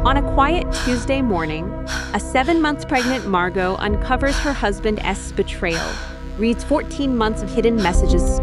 On a quiet Tuesday morning, a 7 months pregnant Margot uncovers her husband's betrayal, reads 14 months of hidden messages,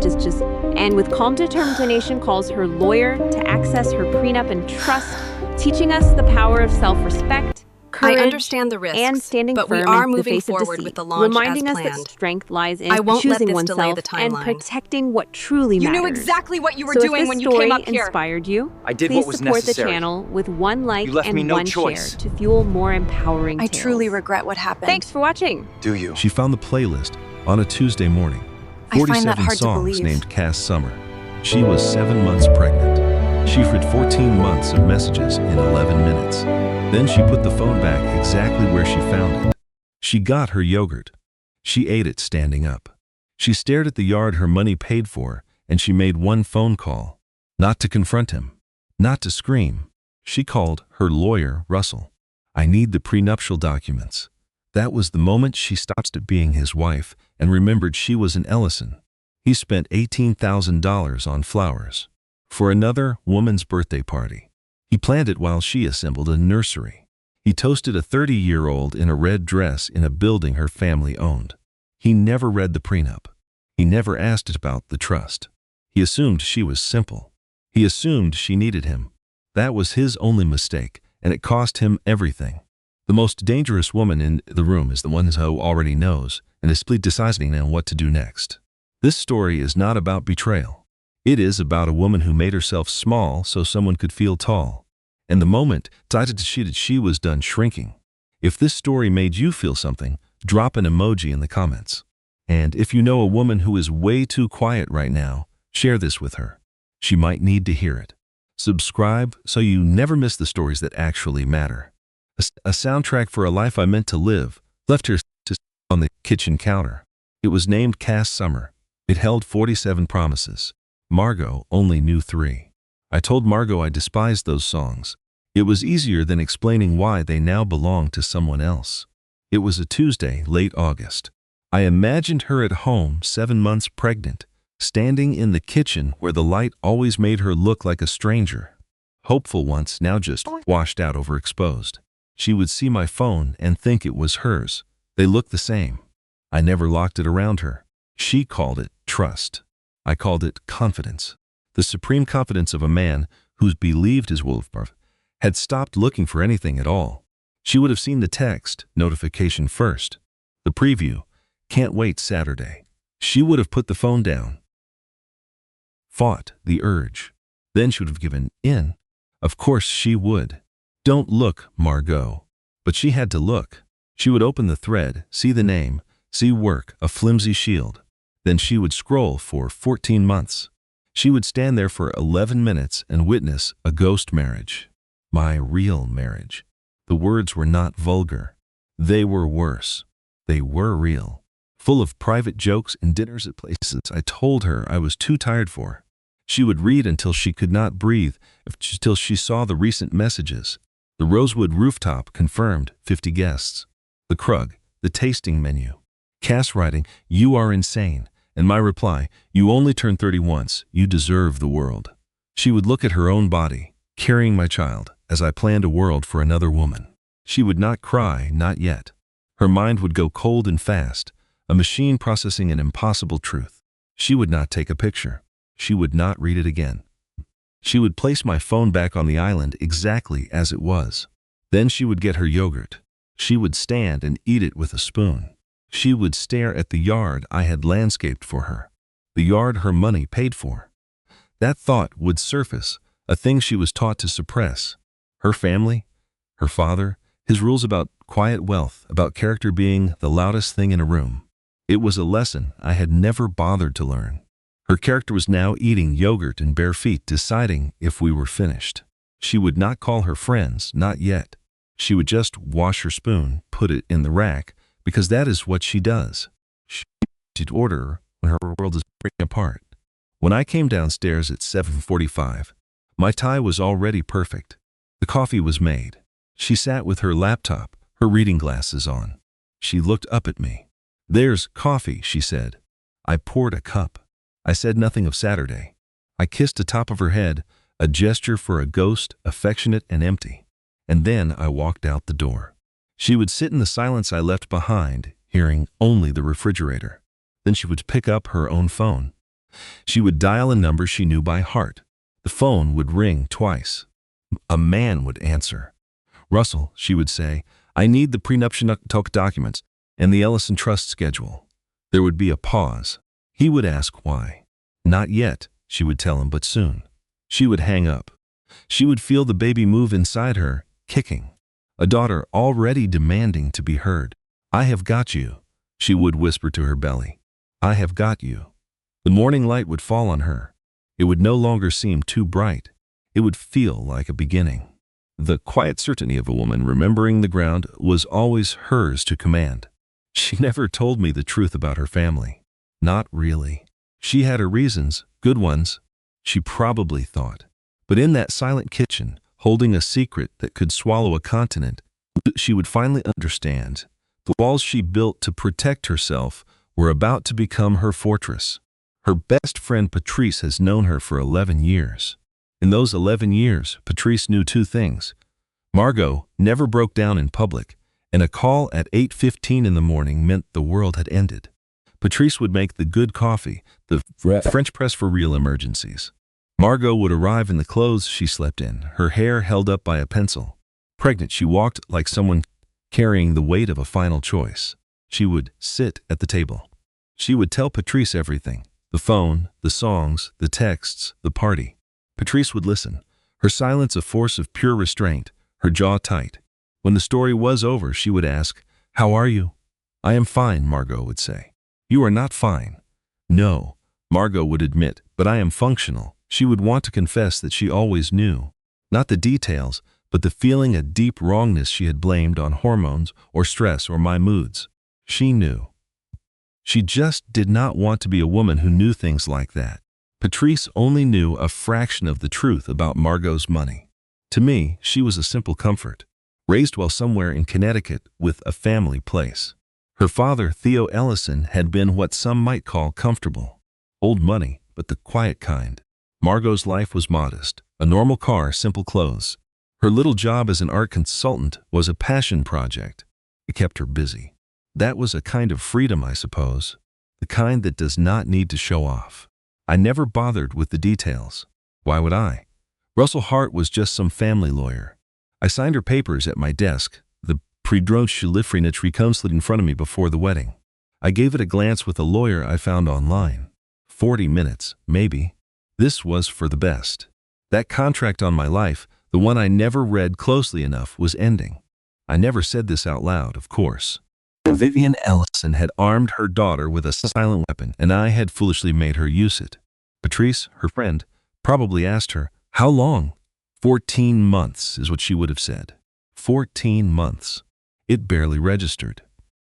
and with calm determination calls her lawyer to access her prenup and trust, teaching us the power of self-respect, courage, I understand the risks, and standing but we firm are in the moving face of forward deceit, with the launch reminding as us that planned. strength lies in I won't let choosing this delay oneself the and timeline. protecting what truly You matters. knew exactly what you were So doing when you came up if this story here. inspired you, I did please what was support necessary. the channel with one like You left me and no one choice. share to fuel more empowering I tales. truly regret what happened. Thanks for watching. Do you? She found the playlist on a Tuesday morning. I find 47 that hard to songs believe. named Cass Summer. She was 7 months pregnant. She read 14 months of messages in 11 minutes. Then she put the phone back exactly where she found it. She got her yogurt. She ate it standing up. She stared at the yard her money paid for, and she made one phone call. Not to confront him. Not to scream. She called her lawyer, Russell. I need the prenuptial documents. That was the moment she stopped being his wife and remembered she was an Ellison. He spent $18,000 on flowers for another woman's birthday party. He planned it while she assembled a nursery. He toasted a 30-year-old in a red dress in a building her family owned. He never read the prenup. He never asked about the trust. He assumed she was simple. He assumed she needed him. That was his only mistake, and it cost him everything. The most dangerous woman in the room is the one who already knows and is deciding on what to do next. This story is not about betrayal. It is about a woman who made herself small so someone could feel tall. And the moment she was done shrinking. If this story made you feel something, drop an emoji in the comments. And if you know a woman who is way too quiet right now, share this with her. She might need to hear it. Subscribe so you never miss the stories that actually matter. A soundtrack for a life I meant to live left her on the kitchen counter. It was named Cass Summer. It held 47 promises. Margot only knew 3. I told Margot I despised those songs. It was easier than explaining why they now belong to someone else. It was a Tuesday, late August. I imagined her at home, 7 months pregnant, standing in the kitchen where the light always made her look like a stranger. Hopeful once, now just washed out, overexposed. She would see my phone and think it was hers. They looked the same. I never locked it around her. She called it trust. I called it confidence. The supreme confidence of a man who believed his wolf had stopped looking for anything at all. She would have seen the text notification first. The preview, can't wait Saturday. She would have put the phone down. Fought the urge. Then she would have given in. Of course she would. Don't look, Margot. But she had to look. She would open the thread, see the name, see work, a flimsy shield. Then she would scroll for 14 months. She would stand there for 11 minutes and witness a ghost marriage. My real marriage. The words were not vulgar. They were worse. They were real. Full of private jokes and dinners at places I told her I was too tired for. She would read until she could not breathe, till she saw the recent messages. The Rosewood rooftop confirmed 50 guests. The Krug, the tasting menu. Cass writing, "You are insane." And my reply, "You only turn 30 once. You deserve the world." She would look at her own body, carrying my child, as I planned a world for another woman. She would not cry, not yet. Her mind would go cold and fast, a machine processing an impossible truth. She would not take a picture. She would not read it again. She would place my phone back on the island exactly as it was. Then she would get her yogurt. She would stand and eat it with a spoon. She would stare at the yard I had landscaped for her, the yard her money paid for. That thought would surface, a thing she was taught to suppress. Her family, her father, his rules about quiet wealth, about character being the loudest thing in a room. It was a lesson I had never bothered to learn. Her character was now eating yogurt in bare feet, deciding if we were finished. She would not call her friends, not yet. She would just wash her spoon, put it in the rack, because that is what she does. She did order when her world is breaking apart. When I came downstairs at 7:45, my tie was already perfect. The coffee was made. She sat with her laptop, her reading glasses on. She looked up at me. "There's coffee," she said. I poured a cup. I said nothing of Saturday. I kissed the top of her head, a gesture for a ghost, affectionate and empty. and then I walked out the door. She would sit in the silence I left behind, hearing only the refrigerator. Then she would pick up her own phone. She would dial a number she knew by heart. The phone would ring twice. A man would answer. "Russell," she would say, "I need the prenuptial documents and the Ellison Trust schedule." There would be a pause. He would ask why. "Not yet," she would tell him, "but soon." She would hang up. She would feel the baby move inside her, kicking. A daughter already demanding to be heard. "I have got you," she would whisper to her belly. "I have got you." The morning light would fall on her. It would no longer seem too bright. It would feel like a beginning. The quiet certainty of a woman remembering the ground was always hers to command. She never told me the truth about her family. Not really. She had her reasons, good ones, she probably thought. But in that silent kitchen, holding a secret that could swallow a continent, she would finally understand. The walls she built to protect herself were about to become her fortress. Her best friend Patrice has known her for 11 years. In those 11 years, Patrice knew two things. Margot never broke down in public, and a call at 8:15 in the morning meant the world had ended. Patrice would make the good coffee, the French press for real emergencies. Margot would arrive in the clothes she slept in, her hair held up by a pencil. Pregnant, she walked like someone carrying the weight of a final choice. She would sit at the table. She would tell Patrice everything. The phone, the songs, the texts, the party. Patrice would listen, her silence a force of pure restraint, her jaw tight. When the story was over, she would ask, "How are you?" "I am fine," Margot would say. "You are not fine." "No," Margot would admit, "but I am functional." She would want to confess that she always knew. Not the details, but the feeling a deep wrongness she had blamed on hormones or stress or my moods. She knew. She just did not want to be a woman who knew things like that. Patrice only knew a fraction of the truth about Margot's money. To me, she was a simple comfort, raised well somewhere in Connecticut with a family place. Her father, Theo Ellison, had been what some might call comfortable. Old money, but the quiet kind. Margot's life was modest, a normal car, simple clothes. Her little job as an art consultant was a passion project. It kept her busy. That was a kind of freedom, I suppose, the kind that does not need to show off. I never bothered with the details. Why would I? Russell Hart was just some family lawyer. I signed her papers at my desk, the predroshilifrinich reconciled in front of me before the wedding. I gave it a glance with a lawyer I found online. 40 minutes, maybe. This was for the best. That contract on my life, the one I never read closely enough, was ending. I never said this out loud, of course. Vivian Ellison had armed her daughter with a silent weapon, and I had foolishly made her use it. Patrice, her friend, probably asked her, "How long?" 14 months is what she would have said. 14 months. It barely registered.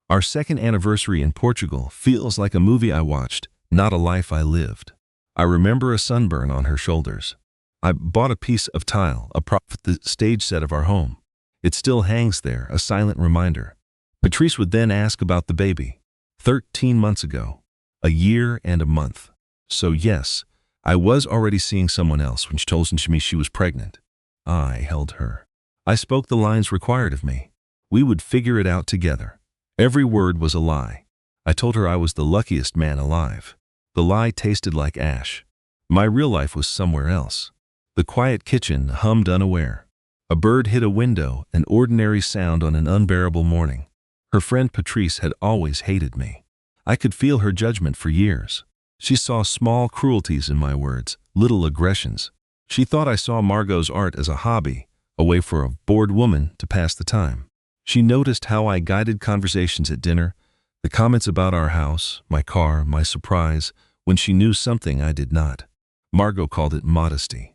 Our second anniversary in Portugal feels like a movie I watched, not a life I lived. I remember a sunburn on her shoulders. I bought a piece of tile, a prop for the stage set of our home. It still hangs there, a silent reminder. Patrice would then ask about the baby. 13 months ago. A year and a month. So yes, I was already seeing someone else when she told me she was pregnant. I held her. I spoke the lines required of me. We would figure it out together. Every word was a lie. I told her I was the luckiest man alive. The lie tasted like ash. My real life was somewhere else. The quiet kitchen hummed unaware. A bird hit a window, an ordinary sound on an unbearable morning. Her friend Patrice had always hated me. I could feel her judgment for years. She saw small cruelties in my words, little aggressions. She thought I saw Margot's art as a hobby, a way for a bored woman to pass the time. She noticed how I guided conversations at dinner, the comments about our house, my car, my surprise, when she knew something I did not. Margot called it modesty.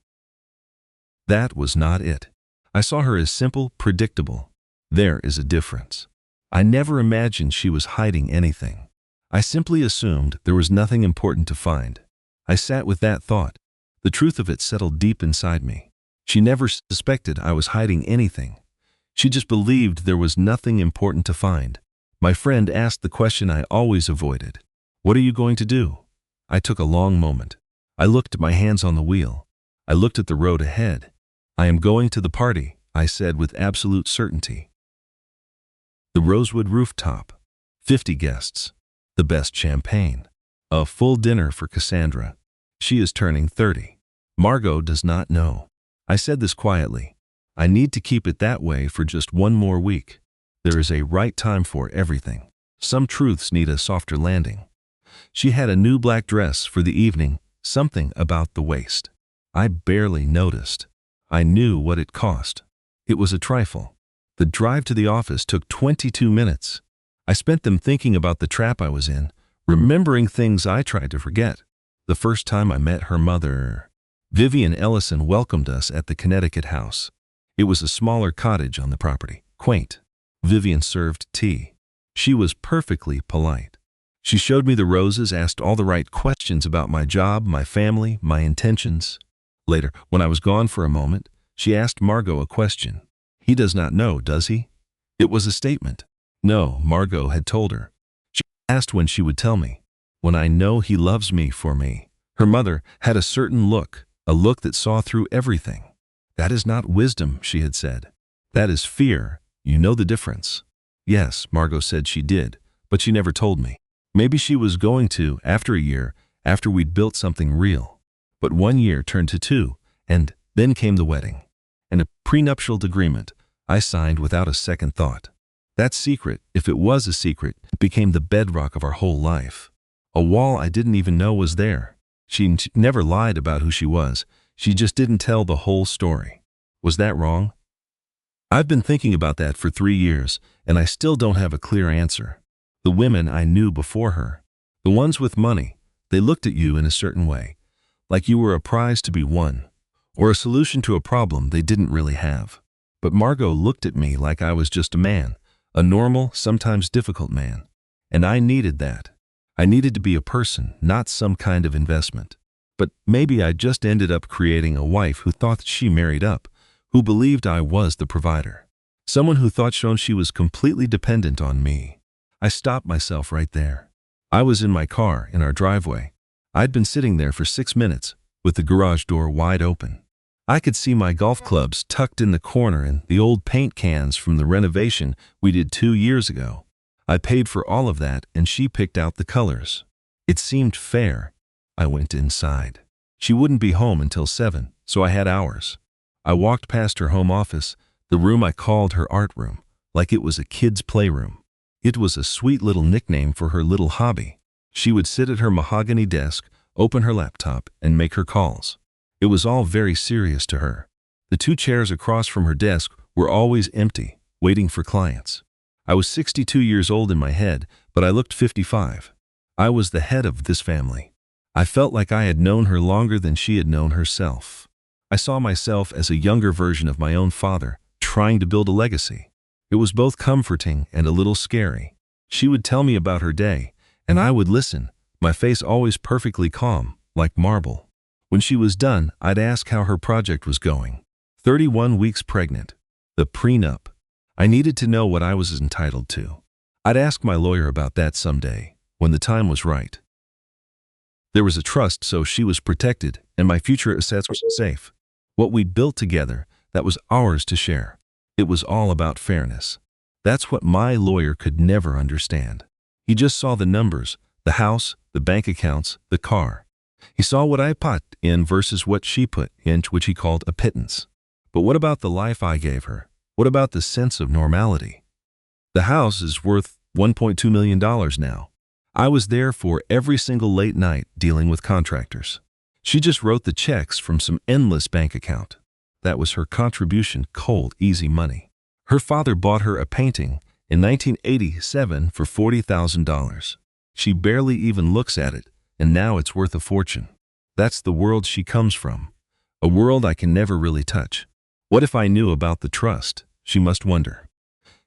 That was not it. I saw her as simple, predictable. There is a difference. I never imagined she was hiding anything. I simply assumed there was nothing important to find. I sat with that thought. The truth of it settled deep inside me. She never suspected I was hiding anything. She just believed there was nothing important to find. My friend asked the question I always avoided. "What are you going to do?" I took a long moment. I looked at my hands on the wheel. I looked at the road ahead. "I am going to the party," I said with absolute certainty. The Rosewood rooftop, 50 guests, the best champagne, a full dinner for Cassandra. She is turning 30. Margot does not know. I said this quietly. I need to keep it that way for just one more week. There is a right time for everything. Some truths need a softer landing. She had a new black dress for the evening, something about the waist. I barely noticed. I knew what it cost. It was a trifle. The drive to the office took 22 minutes. I spent them thinking about the trap I was in, remembering things I tried to forget. The first time I met her mother, Vivian Ellison welcomed us at the Connecticut house. It was a smaller cottage on the property, quaint. Vivian served tea. She was perfectly polite. She showed me the roses, asked all the right questions about my job, my family, my intentions. Later, when I was gone for a moment, she asked Margot a question. He does not know, does he? It was a statement. No, Margot had told her. She asked when she would tell me. When I know he loves me for me. Her mother had a certain look, a look that saw through everything. That is not wisdom, she had said. That is fear. You know the difference. Yes, Margot said she did, but she never told me. Maybe she was going to, after a year, after we'd built something real. But 1 year turned to 2, and then came the wedding. And a prenuptial agreement I signed without a second thought. That secret, if it was a secret, became the bedrock of our whole life. A wall I didn't even know was there. She never lied about who she was. She just didn't tell the whole story. Was that wrong? I've been thinking about that for 3 years, and I still don't have a clear answer. The women I knew before her, the ones with money, they looked at you in a certain way, like you were a prize to be won, or a solution to a problem they didn't really have. But Margot looked at me like I was just a man, a normal, sometimes difficult man. And I needed that. I needed to be a person, not some kind of investment. But maybe I just ended up creating a wife who thought she married up, who believed I was the provider. Someone who thought she was completely dependent on me. I stopped myself right there. I was in my car, in our driveway. I'd been sitting there for 6 minutes, with the garage door wide open. I could see my golf clubs tucked in the corner and the old paint cans from the renovation we did 2 years ago. I paid for all of that, and she picked out the colors. It seemed fair. I went inside. She wouldn't be home until 7, so I had hours. I walked past her home office, the room I called her art room, like it was a kid's playroom. It was a sweet little nickname for her little hobby. She would sit at her mahogany desk, open her laptop, and make her calls. It was all very serious to her. The 2 chairs across from her desk were always empty, waiting for clients. I was 62 years old in my head, but I looked 55. I was the head of this family. I felt like I had known her longer than she had known herself. I saw myself as a younger version of my own father, trying to build a legacy. It was both comforting and a little scary. She would tell me about her day, and I would listen, my face always perfectly calm, like marble. When she was done, I'd ask how her project was going. 31 weeks pregnant. The prenup. I needed to know what I was entitled to. I'd ask my lawyer about that someday, when the time was right. There was a trust, so she was protected, and my future assets were safe. What we'd built together, that was ours to share. It was all about fairness. That's what my lawyer could never understand. He just saw the numbers, the house, the bank accounts, the car. He saw what I put in versus what she put in, which he called a pittance. But what about the life I gave her? What about the sense of normality? The house is worth $1.2 million now. I was there for every single late night dealing with contractors. She just wrote the checks from some endless bank account. That was her contribution, cold, easy money. Her father bought her a painting in 1987 for $40,000. She barely even looks at it, and now it's worth a fortune. That's the world she comes from, a world I can never really touch. What if I knew about the trust? She must wonder.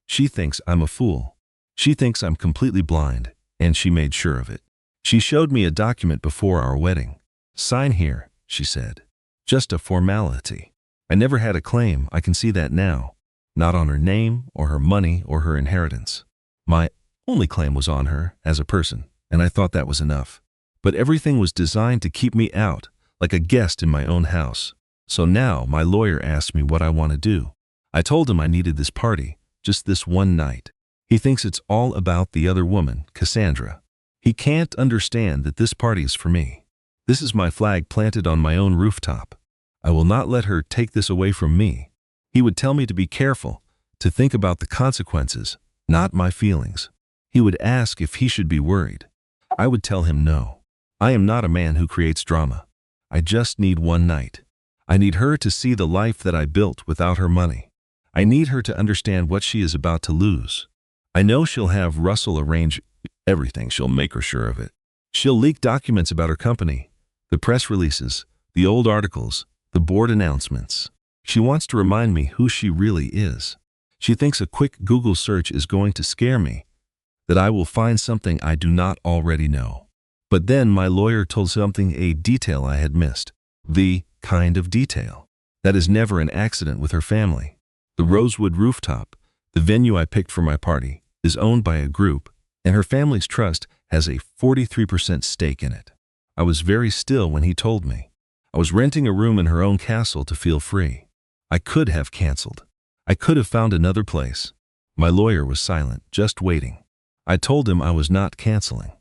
She thinks I'm a fool. She thinks I'm completely blind, and she made sure of it. She showed me a document before our wedding. Sign here, she said. Just a formality. I never had a claim, I can see that now. Not on her name, or her money, or her inheritance. My only claim was on her, as a person, and I thought that was enough. But everything was designed to keep me out, like a guest in my own house. So now my lawyer asked me what I want to do. I told him I needed this party, just this one night. He thinks it's all about the other woman, Cassandra. He can't understand that this party is for me. This is my flag planted on my own rooftop. I will not let her take this away from me. He would tell me to be careful, to think about the consequences, not my feelings. He would ask if he should be worried. I would tell him no. I am not a man who creates drama. I just need one night. I need her to see the life that I built without her money. I need her to understand what she is about to lose. I know she'll have Russell arrange everything. She'll make her sure of it. She'll leak documents about her company, the press releases, the old articles, the board announcements. She wants to remind me who she really is. She thinks a quick Google search is going to scare me, that I will find something I do not already know. But then my lawyer told something, a detail I had missed. The kind of detail that is never an accident with her family. The Rosewood rooftop, the venue I picked for my party, is owned by a group, and her family's trust has a 43% stake in it. I was very still when he told me. I was renting a room in her own castle to feel free. I could have canceled. I could have found another place. My lawyer was silent, just waiting. I told him I was not canceling.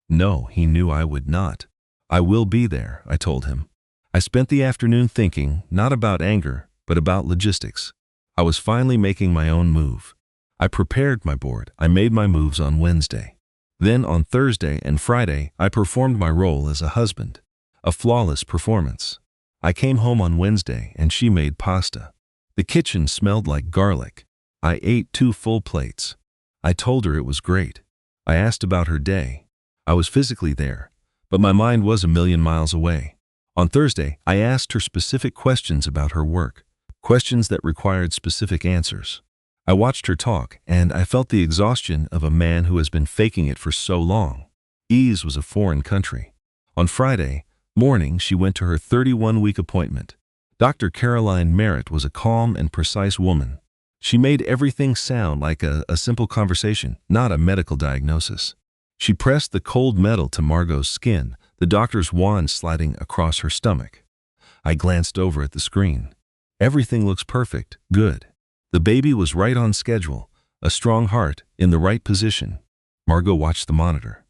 No, he knew I would not. I will be there, I told him. I spent the afternoon thinking, not about anger, but about logistics. I was finally making my own move. I prepared my board. I made my moves on Wednesday. Then on Thursday and Friday, I performed my role as a husband. A flawless performance. I came home on Wednesday and she made pasta. The kitchen smelled like garlic. I ate 2 full plates. I told her it was great. I asked about her day. I was physically there, but my mind was a million miles away. On Thursday, I asked her specific questions about her work, questions that required specific answers. I watched her talk, and I felt the exhaustion of a man who has been faking it for so long. Ease was a foreign country. On Friday morning, she went to her 31-week appointment. Dr. Caroline Merritt was a calm and precise woman. She made everything sound like a simple conversation, not a medical diagnosis. She pressed the cold metal to Margot's skin, the doctor's wand sliding across her stomach. I glanced over at the screen. Everything looks perfect, good. The baby was right on schedule, a strong heart, in the right position. Margot watched the monitor,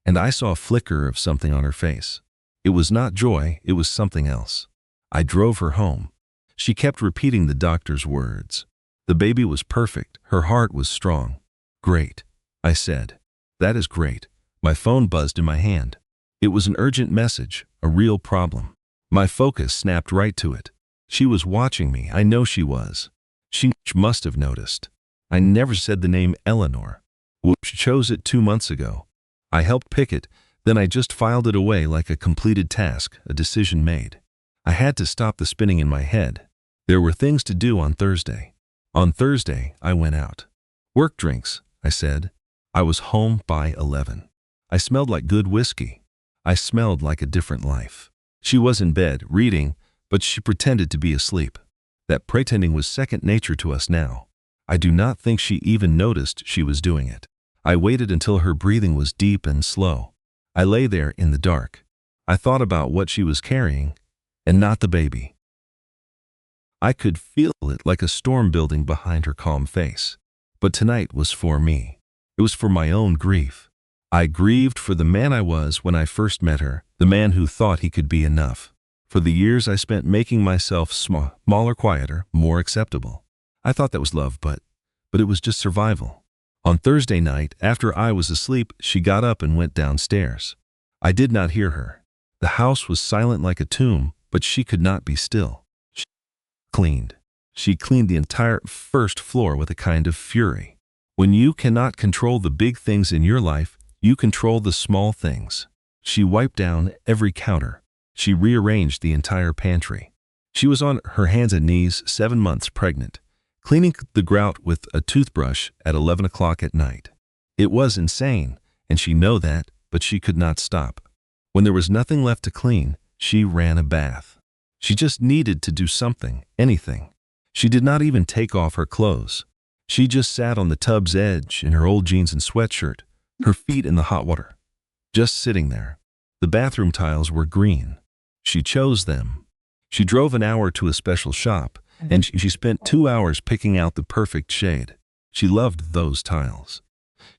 and I saw a flicker of something on her face. It was not joy, it was something else. I drove her home. She kept repeating the doctor's words. The baby was perfect, her heart was strong. Great, I said. That is great. My phone buzzed in my hand. It was an urgent message, a real problem. My focus snapped right to it. She was watching me, I know she was. She must have noticed. I never said the name Eleanor. She chose it 2 months ago. I helped pick it, then I just filed it away like a completed task, a decision made. I had to stop the spinning in my head. There were things to do on Thursday. On Thursday, I went out. Work drinks, I said. I was home by 11. I smelled like good whiskey. I smelled like a different life. She was in bed, reading, but she pretended to be asleep. That pretending was second nature to us now. I do not think she even noticed she was doing it. I waited until her breathing was deep and slow. I lay there in the dark. I thought about what she was carrying, and not the baby. I could feel it like a storm building behind her calm face. But tonight was for me. It was for my own grief. I grieved for the man I was when I first met her, the man who thought he could be enough. For the years I spent making myself smaller, quieter, more acceptable. I thought that was love, but it was just survival. On Thursday night, after I was asleep, she got up and went downstairs. I did not hear her. The house was silent like a tomb, but she could not be still. She cleaned the entire first floor with a kind of fury. When you cannot control the big things in your life, you control the small things. She wiped down every counter. She rearranged the entire pantry. She was on her hands and knees, 7 months pregnant, cleaning the grout with a toothbrush at 11 o'clock at night. It was insane, and she knew that, but she could not stop. When there was nothing left to clean, she ran a bath. She just needed to do something, anything. She did not even take off her clothes. She just sat on the tub's edge in her old jeans and sweatshirt, her feet in the hot water, just sitting there. The bathroom tiles were green. She chose them. She drove an hour to a special shop, And she spent 2 hours picking out the perfect shade. She loved those tiles.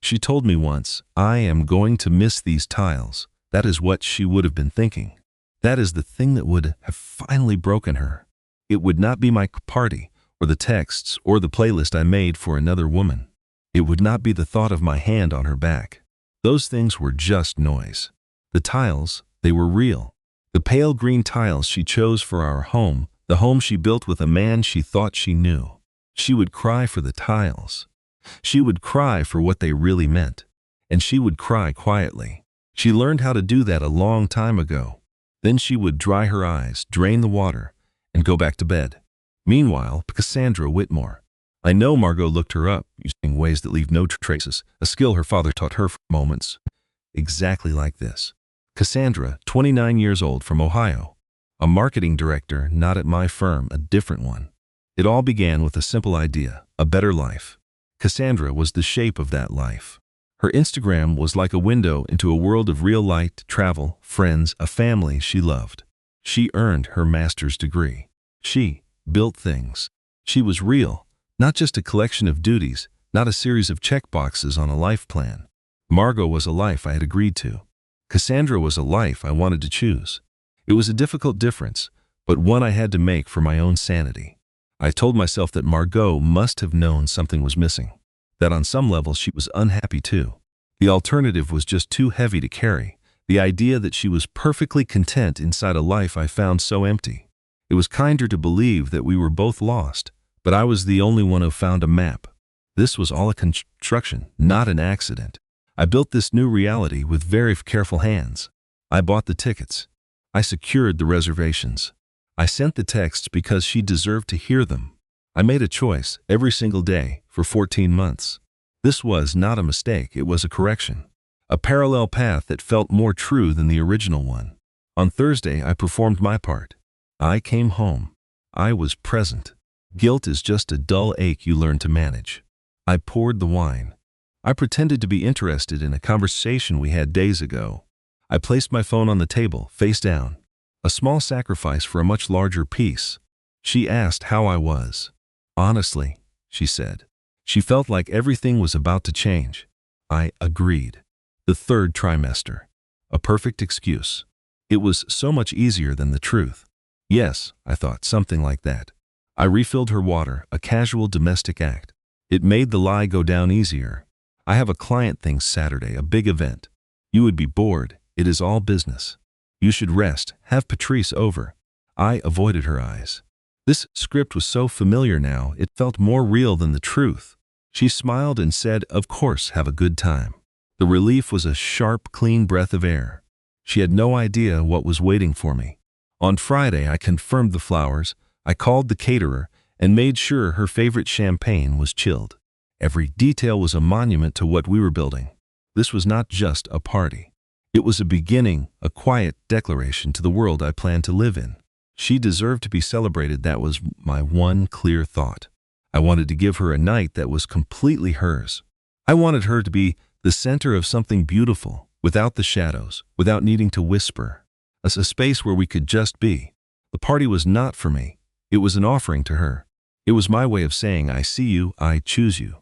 She told me once, "I am going to miss these tiles." That is what she would have been thinking. That is the thing that would have finally broken her. It would not be my party, or the texts, or the playlist I made for another woman. It would not be the thought of my hand on her back. Those things were just noise. The tiles, they were real. The pale green tiles she chose for our home, the home she built with a man she thought she knew. She would cry for the tiles. She would cry for what they really meant. And she would cry quietly. She learned how to do that a long time ago. Then she would dry her eyes, drain the water, and go back to bed. Meanwhile, Cassandra Whitmore. I know Margot looked her up, using ways that leave no traces, a skill her father taught her for moments. Exactly like this. Cassandra, 29 years old, from Ohio. A marketing director, not at my firm, a different one. It all began with a simple idea, a better life. Cassandra was the shape of that life. Her Instagram was like a window into a world of real light, travel, friends, a family she loved. She earned her master's degree. She built things. She was real, not just a collection of duties, not a series of checkboxes on a life plan. Margot was a life I had agreed to. Cassandra was a life I wanted to choose. It was a difficult difference, but one I had to make for my own sanity. I told myself that Margot must have known something was missing, that on some level she was unhappy too. The alternative was just too heavy to carry, the idea that she was perfectly content inside a life I found so empty. It was kinder to believe that we were both lost, but I was the only one who found a map. This was all a construction, not an accident. I built this new reality with very careful hands. I bought the tickets. I secured the reservations. I sent the texts because she deserved to hear them. I made a choice every single day for 14 months. This was not a mistake, it was a correction. A parallel path that felt more true than the original one. On Thursday, I performed my part. I came home. I was present. Guilt is just a dull ache you learn to manage. I poured the wine. I pretended to be interested in a conversation we had days ago. I placed my phone on the table, face down. A small sacrifice for a much larger peace. She asked how I was. Honestly, she said. She felt like everything was about to change. I agreed. The third trimester. A perfect excuse. It was so much easier than the truth. Yes, I thought, something like that. I refilled her water, a casual domestic act. It made the lie go down easier. I have a client thing Saturday, a big event. You would be bored. It is all business. You should rest, have Patrice over. I avoided her eyes. This script was so familiar now, it felt more real than the truth. She smiled and said, "Of course, have a good time." The relief was a sharp, clean breath of air. She had no idea what was waiting for me. On Friday, I confirmed the flowers, I called the caterer, and made sure her favorite champagne was chilled. Every detail was a monument to what we were building. This was not just a party. It was a beginning, a quiet declaration to the world I planned to live in. She deserved to be celebrated. That was my one clear thought. I wanted to give her a night that was completely hers. I wanted her to be the center of something beautiful, without the shadows, without needing to whisper. A space where we could just be. The party was not for me. It was an offering to her. It was my way of saying, I see you, I choose you.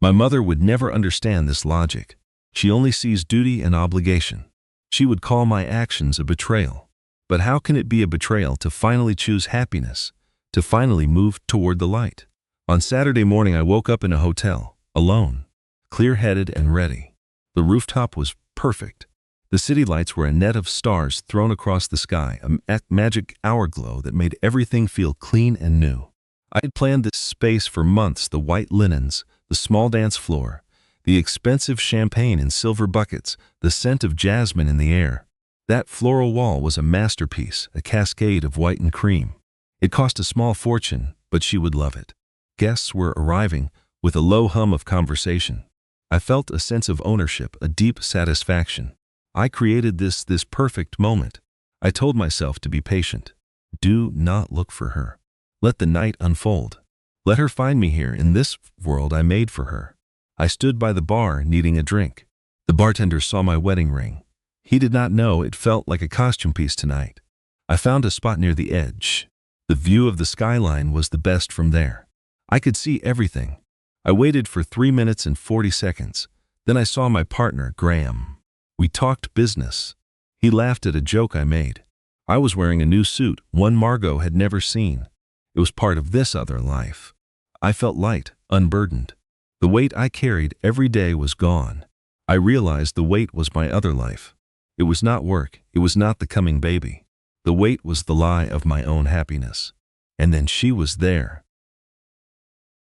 My mother would never understand this logic. She only sees duty and obligation. She would call my actions a betrayal. But how can it be a betrayal to finally choose happiness, to finally move toward the light? On Saturday morning, I woke up in a hotel, alone, clear-headed and ready. The rooftop was perfect. The city lights were a net of stars thrown across the sky, a magic hour glow that made everything feel clean and new. I had planned this space for months, the white linens, the small dance floor, the expensive champagne in silver buckets, the scent of jasmine in the air. That floral wall was a masterpiece, a cascade of white and cream. It cost a small fortune, but she would love it. Guests were arriving with a low hum of conversation. I felt a sense of ownership, a deep satisfaction. I created this perfect moment. I told myself to be patient. Do not look for her. Let the night unfold. Let her find me here in this world I made for her. I stood by the bar needing a drink. The bartender saw my wedding ring. He did not know it felt like a costume piece tonight. I found a spot near the edge. The view of the skyline was the best from there. I could see everything. I waited for 3 minutes and 40 seconds. Then I saw my partner, Graham. We talked business. He laughed at a joke I made. I was wearing a new suit, one Margot had never seen. It was part of this other life. I felt light, unburdened. The weight I carried every day was gone. I realized the weight was my other life. It was not work, it was not the coming baby. The weight was the lie of my own happiness. And then she was there.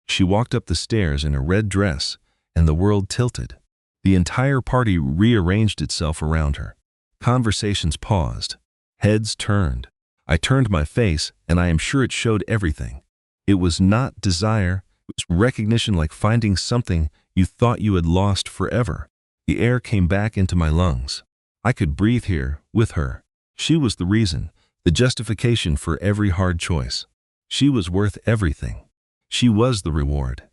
She walked up the stairs in a red dress, and the world tilted. The entire party rearranged itself around her. Conversations paused. Heads turned. I turned my face, and I am sure it showed everything. It was not desire, it was recognition, like finding something you thought you had lost forever. The air came back into my lungs. I could breathe here, with her. She was the reason, the justification for every hard choice. She was worth everything. She was the reward.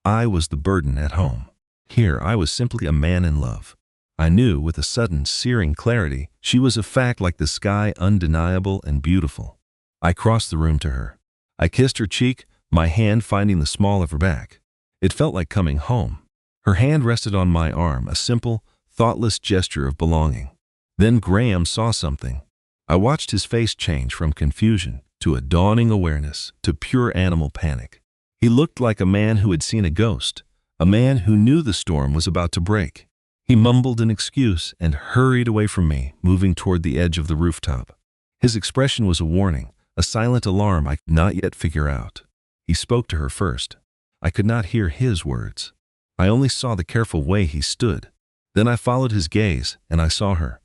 I was the burden at home. Here I was simply a man in love. I knew with a sudden, searing clarity, she was a fact like the sky, undeniable and beautiful. I crossed the room to her. I kissed her cheek, my hand finding the small of her back. It felt like coming home. Her hand rested on my arm, a simple, thoughtless gesture of belonging. Then Graham saw something. I watched his face change from confusion to a dawning awareness to pure animal panic. He looked like a man who had seen a ghost, a man who knew the storm was about to break. He mumbled an excuse and hurried away from me, moving toward the edge of the rooftop. His expression was a warning, a silent alarm I could not yet figure out. He spoke to her first. I could not hear his words. I only saw the careful way he stood. Then I followed his gaze, and I saw her.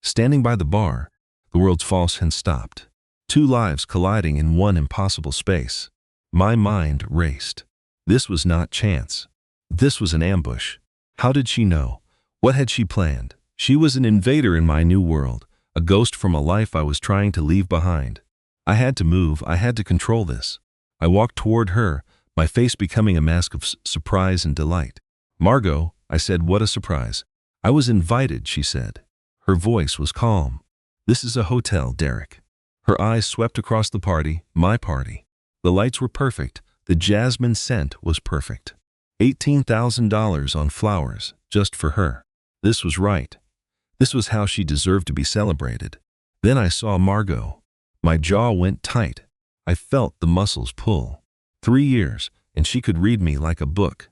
Standing by the bar, the world's false had stopped. Two lives colliding in one impossible space. My mind raced. This was not chance. This was an ambush. How did she know? What had she planned? She was an invader in my new world, a ghost from a life I was trying to leave behind. I had to move, I had to control this. I walked toward her, my face becoming a mask of surprise and delight. "Margot," I said, "what a surprise." "I was invited," she said. Her voice was calm. "This is a hotel, Derek." Her eyes swept across the party, my party. The lights were perfect, the jasmine scent was perfect. $18,000 on flowers, just for her. This was right. This was how she deserved to be celebrated. Then I saw Margot. My jaw went tight. I felt the muscles pull. 3 years, and she could read me like a book.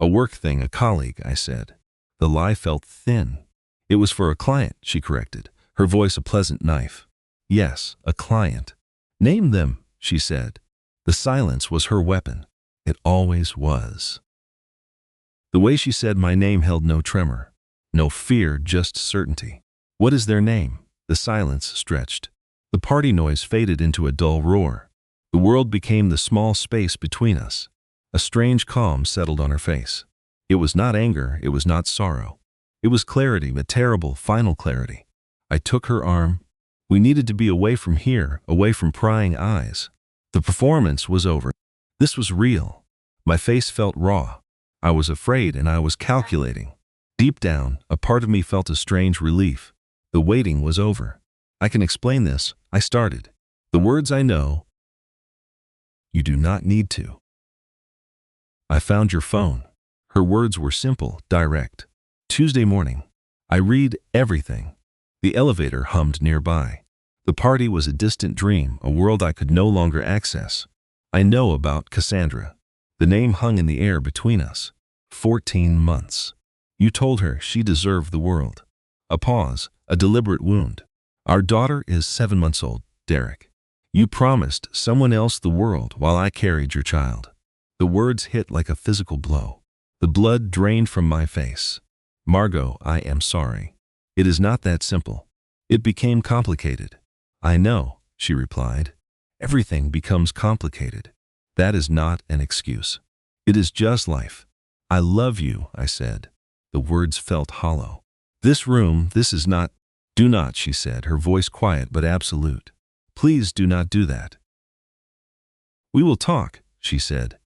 "A work thing, a colleague," I said. The lie felt thin. "It was for a client," she corrected, her voice a pleasant knife. "Yes, a client." "Name them," she said. The silence was her weapon. It always was. The way she said my name held no tremor, no fear, just certainty. "What is their name?" The silence stretched. The party noise faded into a dull roar. The world became the small space between us. A strange calm settled on her face. It was not anger, it was not sorrow. It was clarity, a terrible, final clarity. I took her arm. We needed to be away from here, away from prying eyes. The performance was over. This was real. My face felt raw. I was afraid and I was calculating. Deep down, a part of me felt a strange relief. The waiting was over. "I can explain this," I started. "The words I know. You do not need to." "I found your phone." Her words were simple, direct. "Tuesday morning. I read everything." The elevator hummed nearby. The party was a distant dream, a world I could no longer access. "I know about Cassandra." The name hung in the air between us. 14 months. "You told her she deserved the world." A pause, a deliberate wound. "Our daughter is 7 months old, Derek. You promised someone else the world while I carried your child." The words hit like a physical blow. The blood drained from my face. "Margot, I am sorry. It is not that simple. It became complicated." "I know," she replied. "Everything becomes complicated. That is not an excuse. It is just life." "I love you," I said. The words felt hollow. "This room, this is not—" "Do not," she said, her voice quiet but absolute. "Please do not do that." "We will talk," she said.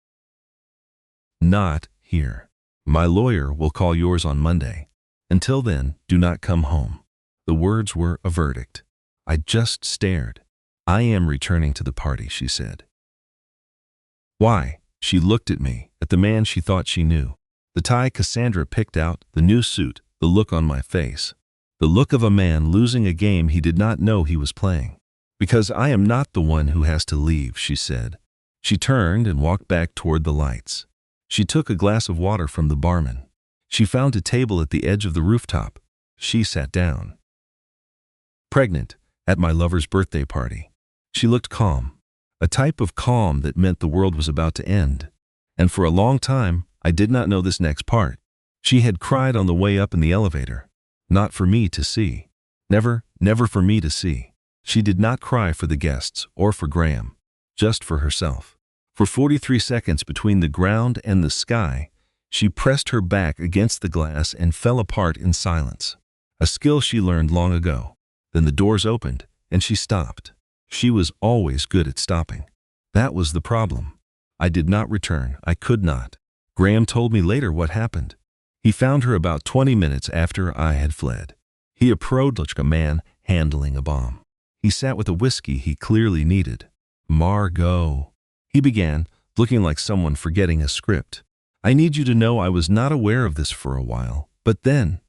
"Not here. My lawyer will call yours on Monday. Until then, do not come home." The words were a verdict. I just stared. I am returning to the party, she said. Why? She looked at me, at the man she thought she knew. The tie Cassandra picked out, the new suit, the look on my face. The look of a man losing a game he did not know he was playing. Because I am not the one who has to leave, she said. She turned and walked back toward the lights. She took a glass of water from the barman. She found a table at the edge of the rooftop. She sat down. Pregnant, at my lover's birthday party. She looked calm, a type of calm that meant the world was about to end. And for a long time, I did not know this next part. She had cried on the way up in the elevator. Not for me to see. Never, never for me to see. She did not cry for the guests or for Graham, just for herself. For 43 seconds between the ground and the sky, she pressed her back against the glass and fell apart in silence. A skill she learned long ago. Then the doors opened, and she stopped. She was always good at stopping. That was the problem. I did not return. I could not. Graham told me later what happened. He found her about 20 minutes after I had fled. He approached like a man handling a bomb. He sat with a whiskey he clearly needed. Margot, he began, looking like someone forgetting a script. I need you to know I was not aware of this for a while. But then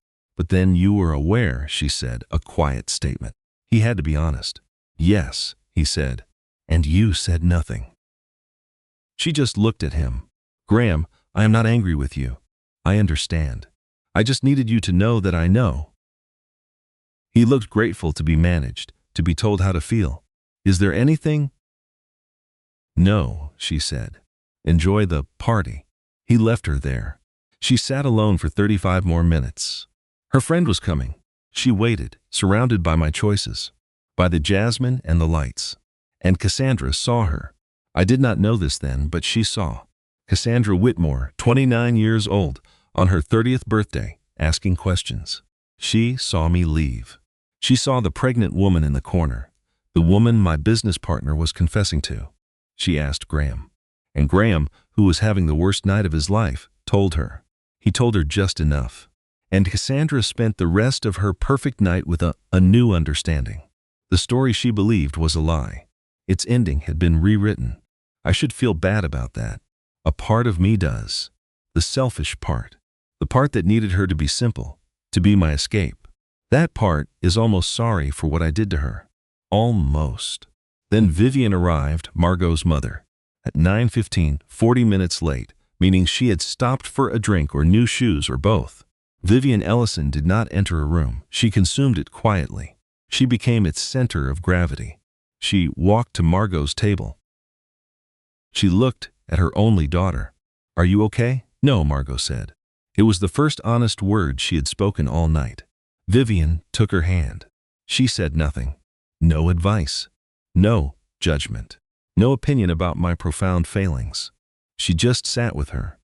you were aware, she said, a quiet statement. He had to be honest. Yes, he said. And you said nothing. She just looked at him. Graham, I am not angry with you. I understand. I just needed you to know that I know. He looked grateful to be managed, to be told how to feel. Is there anything? No, she said. Enjoy the party. He left her there. She sat alone for 35 more minutes. Her friend was coming. She waited, surrounded by my choices, by the jasmine and the lights. And Cassandra saw her. I did not know this then, but she saw. Cassandra Whitmore, 29 years old, on her 30th birthday, asking questions. She saw me leave. She saw the pregnant woman in the corner, the woman my business partner was confessing to. She asked Graham. And Graham, who was having the worst night of his life, told her. He told her just enough. And Cassandra spent the rest of her perfect night with a new understanding. The story she believed was a lie. Its ending had been rewritten. I should feel bad about that. A part of me does. The selfish part. The part that needed her to be simple, to be my escape. That part is almost sorry for what I did to her. Almost. Then Vivian arrived, Margot's mother. At 9:15, 40 minutes late, meaning she had stopped for a drink or new shoes or both. Vivian Ellison did not enter a room. She consumed it quietly. She became its center of gravity. She walked to Margot's table. She looked at her only daughter. Are you okay? No, Margot said. It was the first honest word she had spoken all night. Vivian took her hand. She said nothing. No advice. No judgment. No opinion about my profound failings. She just sat with her.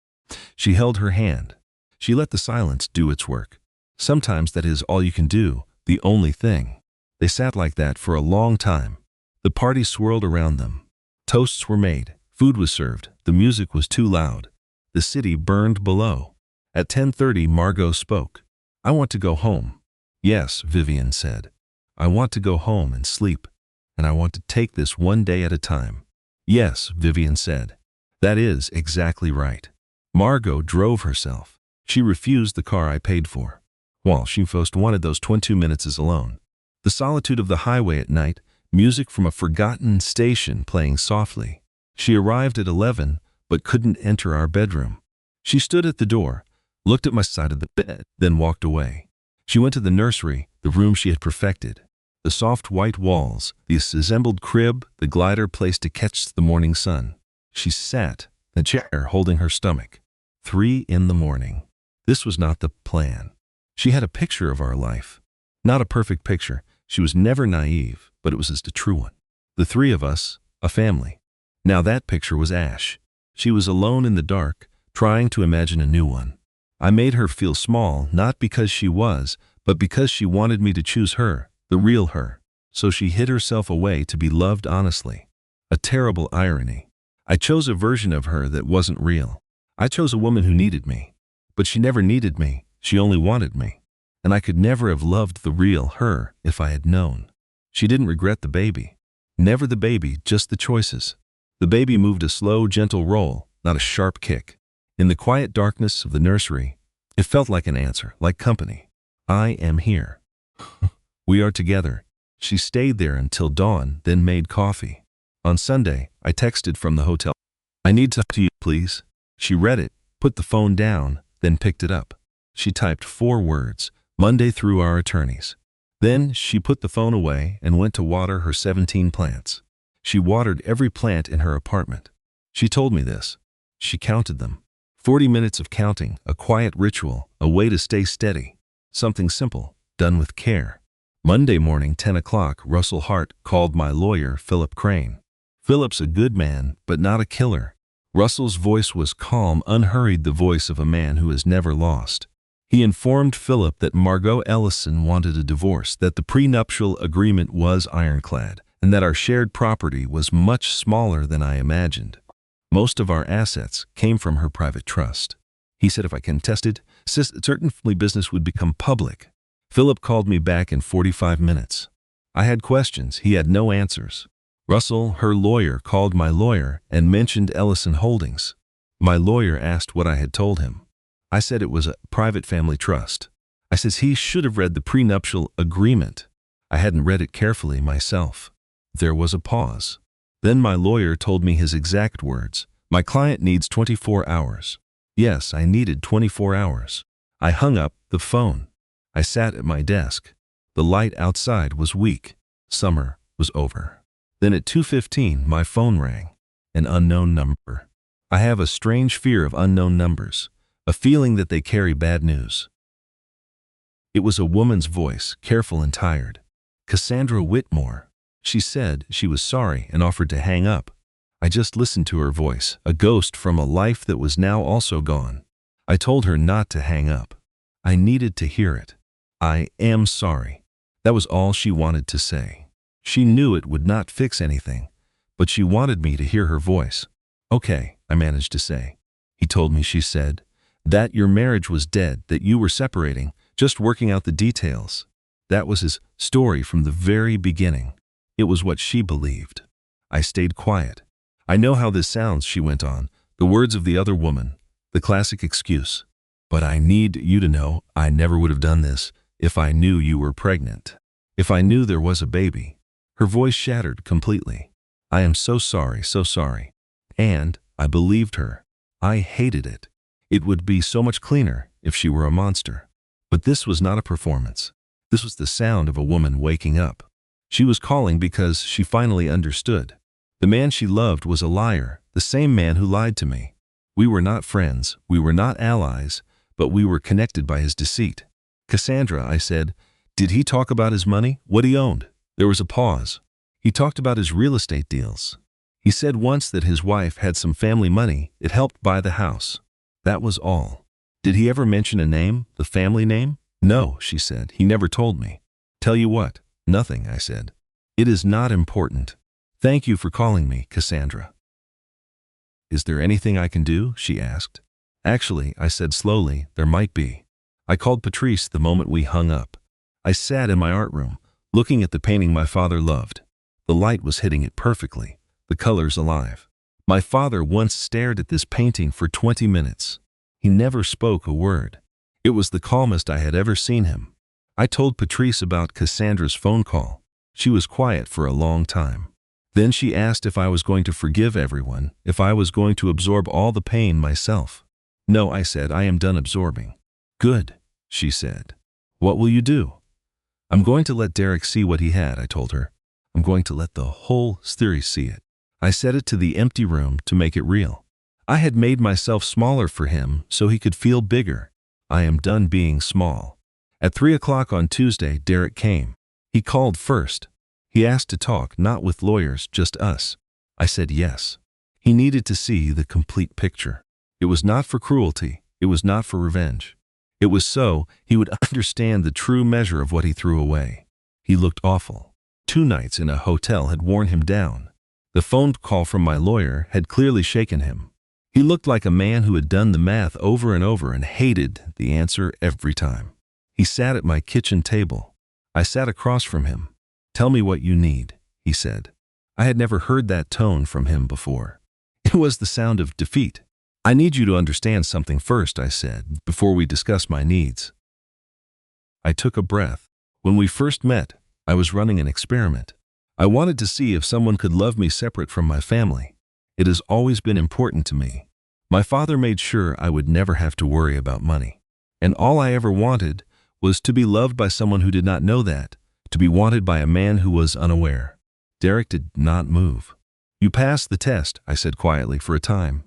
She held her hand. She let the silence do its work. Sometimes that is all you can do, the only thing. They sat like that for a long time. The party swirled around them. Toasts were made. Food was served. The music was too loud. The city burned below. At 10:30, Margot spoke. I want to go home. Yes, Vivian said. I want to go home and sleep. And I want to take this one day at a time. Yes, Vivian said. That is exactly right. Margot drove herself. She refused the car I paid for. Well, she first wanted those 22 minutes alone. The solitude of the highway at night, music from a forgotten station playing softly. She arrived at 11, but couldn't enter our bedroom. She stood at the door, looked at my side of the bed, then walked away. She went to the nursery, the room she had perfected. The soft white walls, the assembled crib, the glider placed to catch the morning sun. She sat in a chair holding her stomach. 3 in the morning. This was not the plan. She had a picture of our life. Not a perfect picture. She was never naive, but it was just a true one. The three of us, a family. Now that picture was ash. She was alone in the dark, trying to imagine a new one. I made her feel small, not because she was, but because she wanted me to choose her, the real her. So she hid herself away to be loved honestly. A terrible irony. I chose a version of her that wasn't real. I chose a woman who needed me. But she never needed me, she only wanted me. And I could never have loved the real her if I had known. She didn't regret the baby. Never the baby, just the choices. The baby moved a slow, gentle roll, not a sharp kick. In the quiet darkness of the nursery, it felt like an answer, like company. I am here. We are together. She stayed there until dawn, then made coffee. On Sunday, I texted from the hotel. I need to talk to you, please. She read it, put the phone down, then picked it up. She typed 4 words, Monday through our attorneys. Then she put the phone away and went to water her 17 plants. She watered every plant in her apartment. She told me this. She counted them. 40 minutes of counting, a quiet ritual, a way to stay steady. Something simple, done with care. Monday morning, 10 o'clock, Russell Hart called my lawyer, Philip Crane. Philip's a good man, but not a killer. Russell's voice was calm, unhurried, the voice of a man who has never lost. He informed Philip that Margot Ellison wanted a divorce, that the prenuptial agreement was ironclad, and that our shared property was much smaller than I imagined. Most of our assets came from her private trust. He said if I contested, certainly business would become public. Philip called me back in 45 minutes. I had questions. He had no answers. Russell, her lawyer, called my lawyer and mentioned Ellison Holdings. My lawyer asked what I had told him. I said it was a private family trust. I says he should have read the prenuptial agreement. I hadn't read it carefully myself. There was a pause. Then my lawyer told me his exact words. My client needs 24 hours. Yes, I needed 24 hours. I hung up the phone. I sat at my desk. The light outside was weak. Summer was over. Then at 2:15, my phone rang. An unknown number. I have a strange fear of unknown numbers, a feeling that they carry bad news. It was a woman's voice, careful and tired. Cassandra Whitmore. She said she was sorry and offered to hang up. I just listened to her voice, a ghost from a life that was now also gone. I told her not to hang up. I needed to hear it. I am sorry. That was all she wanted to say. She knew it would not fix anything, but she wanted me to hear her voice. Okay, I managed to say. He told me, she said, that your marriage was dead, that you were separating, just working out the details. That was his story from the very beginning. It was what she believed. I stayed quiet. I know how this sounds, she went on, the words of the other woman, the classic excuse. But I need you to know I never would have done this if I knew you were pregnant. If I knew there was a baby. Her voice shattered completely. I am so sorry, so sorry. And I believed her. I hated it. It would be so much cleaner if she were a monster. But this was not a performance. This was the sound of a woman waking up. She was calling because she finally understood. The man she loved was a liar, the same man who lied to me. We were not friends, we were not allies, but we were connected by his deceit. Cassandra, I said, did he talk about his money, what he owned? There was a pause. He talked about his real estate deals. He said once that his wife had some family money, it helped buy the house. That was all. Did he ever mention a name, the family name? No, she said, he never told me. Tell you what, nothing, I said. It is not important. Thank you for calling me, Cassandra. Is there anything I can do? She asked. Actually, I said slowly, there might be. I called Patrice the moment we hung up. I sat in my art room, looking at the painting my father loved. The light was hitting it perfectly, the colors alive. My father once stared at this painting for 20 minutes. He never spoke a word. It was the calmest I had ever seen him. I told Patrice about Cassandra's phone call. She was quiet for a long time. Then she asked if I was going to forgive everyone, if I was going to absorb all the pain myself. No, I said, I am done absorbing. Good, she said. What will you do? I'm going to let Derek see what he had, I told her. I'm going to let the whole series see it. I said it to the empty room to make it real. I had made myself smaller for him so he could feel bigger. I am done being small. At 3 o'clock on Tuesday, Derek came. He called first. He asked to talk, not with lawyers, just us. I said yes. He needed to see the complete picture. It was not for cruelty. It was not for revenge. It was so he would understand the true measure of what he threw away. He looked awful. 2 nights in a hotel had worn him down. The phone call from my lawyer had clearly shaken him. He looked like a man who had done the math over and over and hated the answer every time. He sat at my kitchen table. I sat across from him. Tell me what you need, he said. I had never heard that tone from him before. It was the sound of defeat. "I need you to understand something first," I said, "before we discuss my needs." I took a breath. When we first met, I was running an experiment. I wanted to see if someone could love me separate from my family. It has always been important to me. My father made sure I would never have to worry about money. And all I ever wanted was to be loved by someone who did not know that, to be wanted by a man who was unaware. Derek did not move. "You passed the test," I said quietly for a time.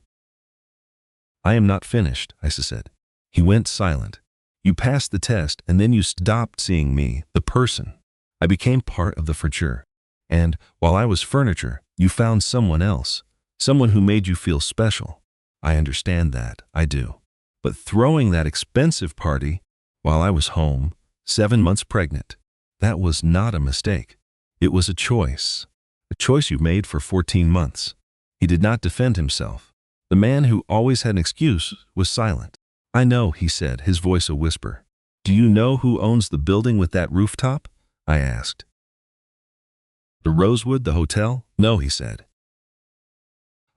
"I am not finished," I said. He went silent. "You passed the test, and then you stopped seeing me, the person. I became part of the furniture. And while I was furniture, you found someone else, someone who made you feel special. I understand that, I do. But throwing that expensive party while I was home, 7 months pregnant, that was not a mistake. It was a choice you made for 14 months. He did not defend himself. The man who always had an excuse was silent. "I know," he said, his voice a whisper. "Do you know who owns the building with that rooftop?" I asked. "The Rosewood, the hotel?" "No," he said.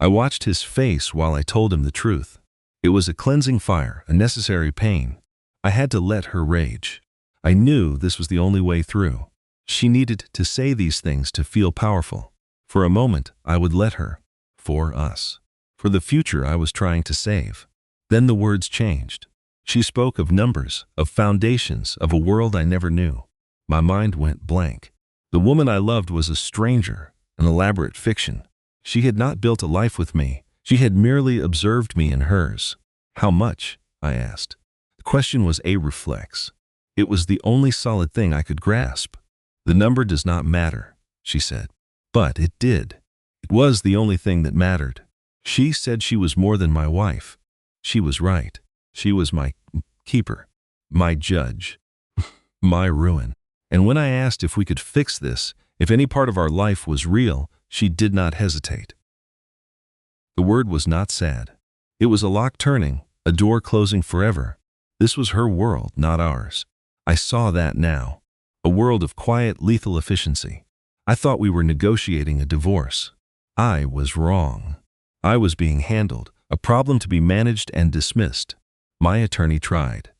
I watched his face while I told him the truth. It was a cleansing fire, a necessary pain. I had to let her rage. I knew this was the only way through. She needed to say these things to feel powerful. For a moment, I would let her. For us. For the future I was trying to save. Then the words changed. She spoke of numbers, of foundations, of a world I never knew. My mind went blank. The woman I loved was a stranger, an elaborate fiction. She had not built a life with me. She had merely observed me in hers. "How much?" I asked. The question was a reflex. It was the only solid thing I could grasp. "The number does not matter," she said. But it did. It was the only thing that mattered. She said she was more than my wife. She was right. She was my keeper, my judge, my ruin. And when I asked if we could fix this, if any part of our life was real, she did not hesitate. The word was not sad. It was a lock turning, a door closing forever. This was her world, not ours. I saw that now. A world of quiet, lethal efficiency. I thought we were negotiating a divorce. I was wrong. I was being handled, a problem to be managed and dismissed. My attorney tried.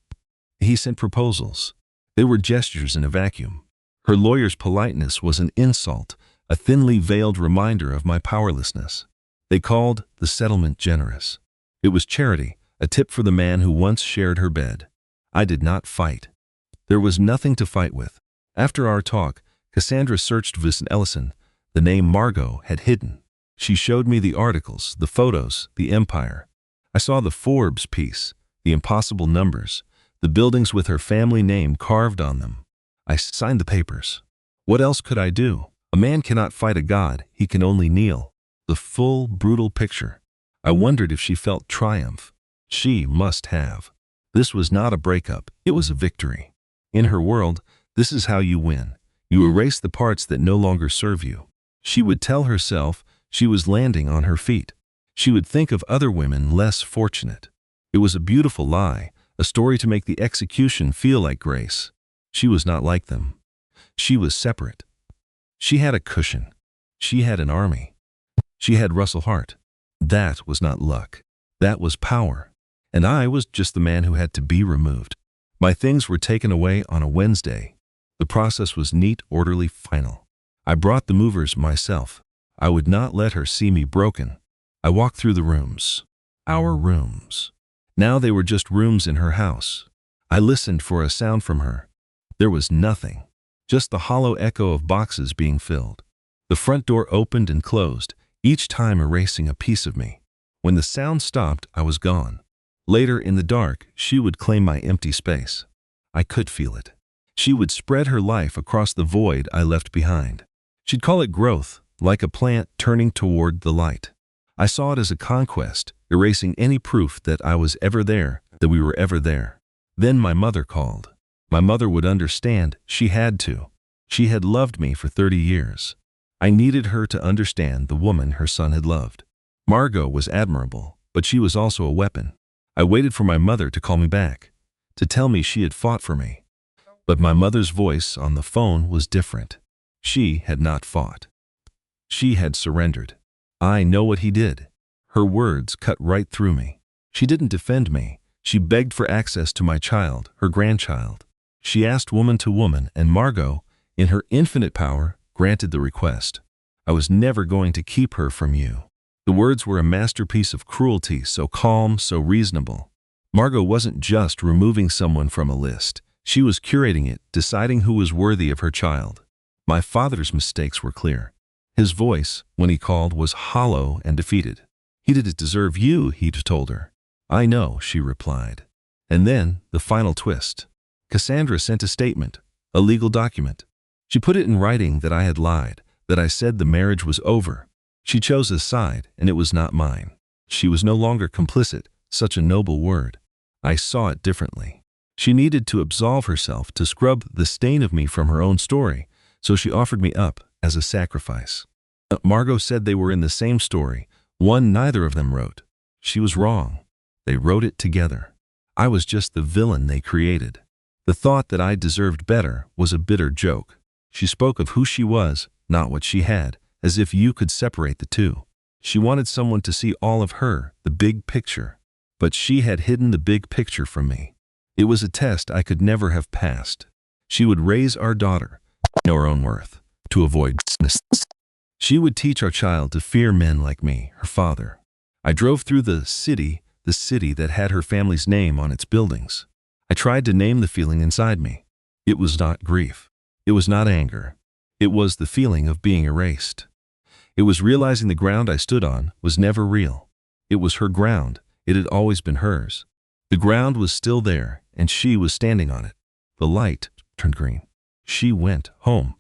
He sent proposals. They were gestures in a vacuum. Her lawyer's politeness was an insult, a thinly veiled reminder of my powerlessness. They called the settlement generous. It was charity, a tip for the man who once shared her bed. I did not fight. There was nothing to fight with. After our talk, Cassandra searched Vincent Ellison. The name Margot had hidden. She showed me the articles, the photos, the empire. I saw the Forbes piece, the impossible numbers, the buildings with her family name carved on them. I signed the papers. What else could I do? A man cannot fight a god, he can only kneel. The full, brutal picture. I wondered if she felt triumph. She must have. This was not a breakup, it was a victory. In her world, this is how you win. You erase the parts that no longer serve you. She would tell herself she was landing on her feet. She would think of other women less fortunate. It was a beautiful lie, a story to make the execution feel like grace. She was not like them. She was separate. She had a cushion. She had an army. She had Russell Hart. That was not luck. That was power. And I was just the man who had to be removed. My things were taken away on a Wednesday. The process was neat, orderly, final. I brought the movers myself. I would not let her see me broken. I walked through the rooms. Our rooms. Now they were just rooms in her house. I listened for a sound from her. There was nothing. Just the hollow echo of boxes being filled. The front door opened and closed, each time erasing a piece of me. When the sound stopped, I was gone. Later, in the dark, she would claim my empty space. I could feel it. She would spread her life across the void I left behind. She'd call it growth, like a plant turning toward the light. I saw it as a conquest, erasing any proof that I was ever there, that we were ever there. Then my mother called. My mother would understand. She had to. She had loved me for 30 years. I needed her to understand the woman her son had loved. Margot was admirable, but she was also a weapon. I waited for my mother to call me back, to tell me she had fought for me. But my mother's voice on the phone was different. She had not fought. She had surrendered. I know what he did. Her words cut right through me. She didn't defend me. She begged for access to my child, her grandchild. She asked woman to woman, and Margot, in her infinite power, granted the request. I was never going to keep her from you. The words were a masterpiece of cruelty, so calm, so reasonable. Margot wasn't just removing someone from a list. She was curating it, deciding who was worthy of her child. My father's mistakes were clear. His voice, when he called, was hollow and defeated. He didn't deserve you, he'd told her. I know, she replied. And then, the final twist. Cassandra sent a statement, a legal document. She put it in writing that I had lied, that I said the marriage was over. She chose a side, and it was not mine. She was no longer complicit, such a noble word. I saw it differently. She needed to absolve herself, to scrub the stain of me from her own story, so she offered me up as a sacrifice. Margot said they were in the same story, one neither of them wrote. She was wrong. They wrote it together. I was just the villain they created. The thought that I deserved better was a bitter joke. She spoke of who she was, not what she had, as if you could separate the two. She wanted someone to see all of her, the big picture. But she had hidden the big picture from me. It was a test I could never have passed. She would raise our daughter, know her own worth, to avoid business. She would teach our child to fear men like me, her father. I drove through the city that had her family's name on its buildings. I tried to name the feeling inside me. It was not grief. It was not anger. It was the feeling of being erased. It was realizing the ground I stood on was never real. It was her ground. It had always been hers. The ground was still there, and she was standing on it. The light turned green. She went home.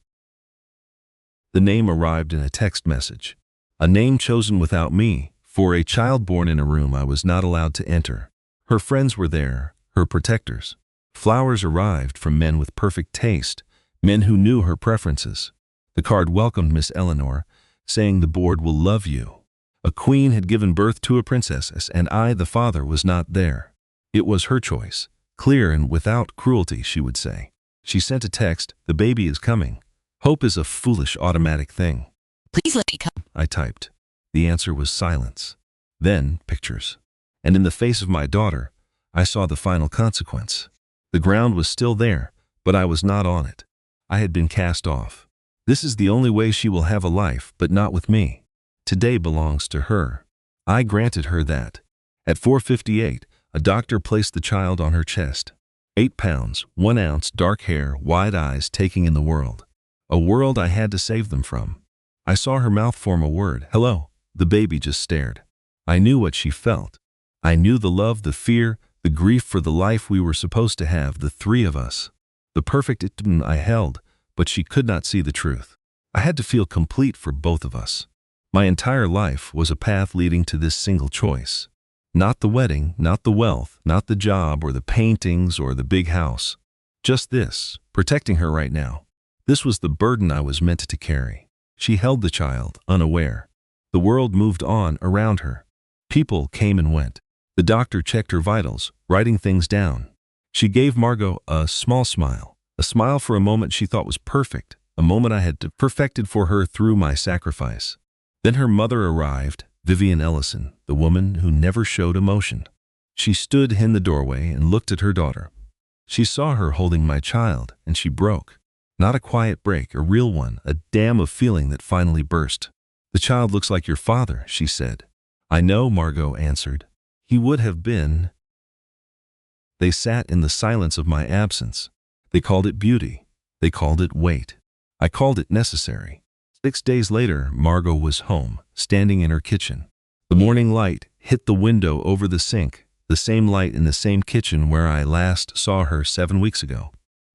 The name arrived in a text message. A name chosen without me, for a child born in a room I was not allowed to enter. Her friends were there, her protectors. Flowers arrived from men with perfect taste, men who knew her preferences. The card welcomed Miss Eleanor, saying the board will love you. A queen had given birth to a princess, and I, the father, was not there. It was her choice, clear and without cruelty, she would say. She sent a text, the baby is coming. Hope is a foolish automatic thing. Please let me come, I typed. The answer was silence. Then pictures. And in the face of my daughter, I saw the final consequence. The ground was still there, but I was not on it. I had been cast off. This is the only way she will have a life, but not with me. Today belongs to her. I granted her that. At 4:58, a doctor placed the child on her chest. 8 pounds, 1 ounce, dark hair, wide eyes, taking in the world. A world I had to save them from. I saw her mouth form a word, hello. The baby just stared. I knew what she felt. I knew the love, the fear, the grief for the life we were supposed to have, the three of us. The perfect I held, but she could not see the truth. I had to feel complete for both of us. My entire life was a path leading to this single choice. Not the wedding, not the wealth, not the job or the paintings or the big house. Just this, protecting her right now. This was the burden I was meant to carry. She held the child, unaware. The world moved on around her. People came and went. The doctor checked her vitals, writing things down. She gave Margot a small smile, a smile for a moment she thought was perfect, a moment I had perfected for her through my sacrifice. Then her mother arrived, Vivian Ellison, the woman who never showed emotion. She stood in the doorway and looked at her daughter. She saw her holding my child, and she broke. Not a quiet break, a real one, a dam of feeling that finally burst. The child looks like your father, she said. I know, Margot answered. He would have been. They sat in the silence of my absence. They called it beauty. They called it weight. I called it necessary. 6 days later, Margot was home, standing in her kitchen. The morning light hit the window over the sink, the same light in the same kitchen where I last saw her 7 weeks ago.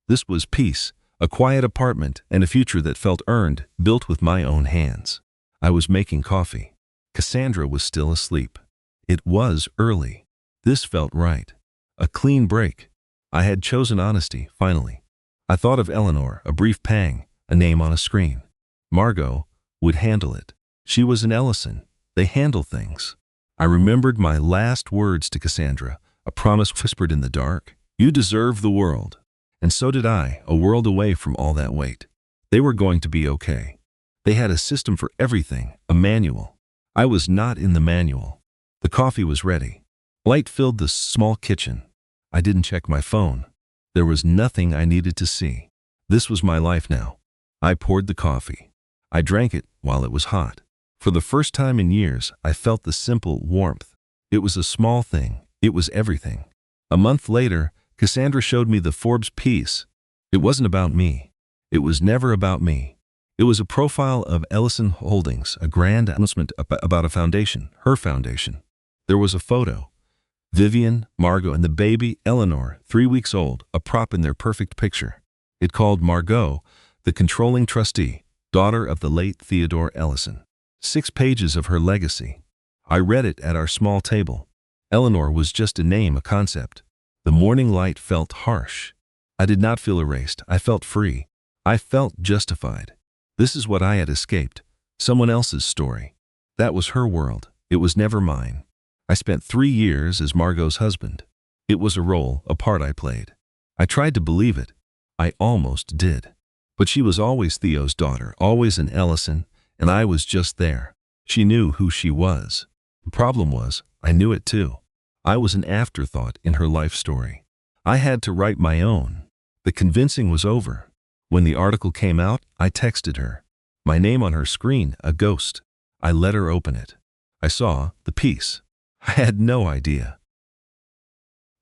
This was peace, a quiet apartment, and a future that felt earned, built with my own hands. I was making coffee. Cassandra was still asleep. It was early. This felt right. A clean break. I had chosen honesty, finally. I thought of Eleanor, a brief pang, a name on a screen. Margot would handle it. She was an Ellison. They handle things. I remembered my last words to Cassandra, a promise whispered in the dark. You deserve the world. And so did I, a world away from all that weight. They were going to be okay. They had a system for everything, a manual. I was not in the manual. The coffee was ready. Light filled the small kitchen. I didn't check my phone. There was nothing I needed to see. This was my life now. I poured the coffee. I drank it while it was hot. For the first time in years, I felt the simple warmth. It was a small thing. It was everything. A month later, Cassandra showed me the Forbes piece. It wasn't about me. It was never about me. It was a profile of Ellison Holdings, a grand announcement about a foundation, her foundation. There was a photo. Vivian, Margot, and the baby, Eleanor, 3 weeks old, a prop in their perfect picture. It called Margot, the controlling trustee, daughter of the late Theodore Ellison. 6 pages of her legacy. I read it at our small table. Eleanor was just a name, a concept. The morning light felt harsh. I did not feel erased. I felt free. I felt justified. This is what I had escaped. Someone else's story. That was her world. It was never mine. I spent 3 years as Margot's husband. It was a role, a part I played. I tried to believe it. I almost did. But she was always Theo's daughter, always an Ellison, and I was just there. She knew who she was. The problem was, I knew it too. I was an afterthought in her life story. I had to write my own. The convincing was over. When the article came out, I texted her. My name on her screen, a ghost. I let her open it. I saw the piece. I had no idea.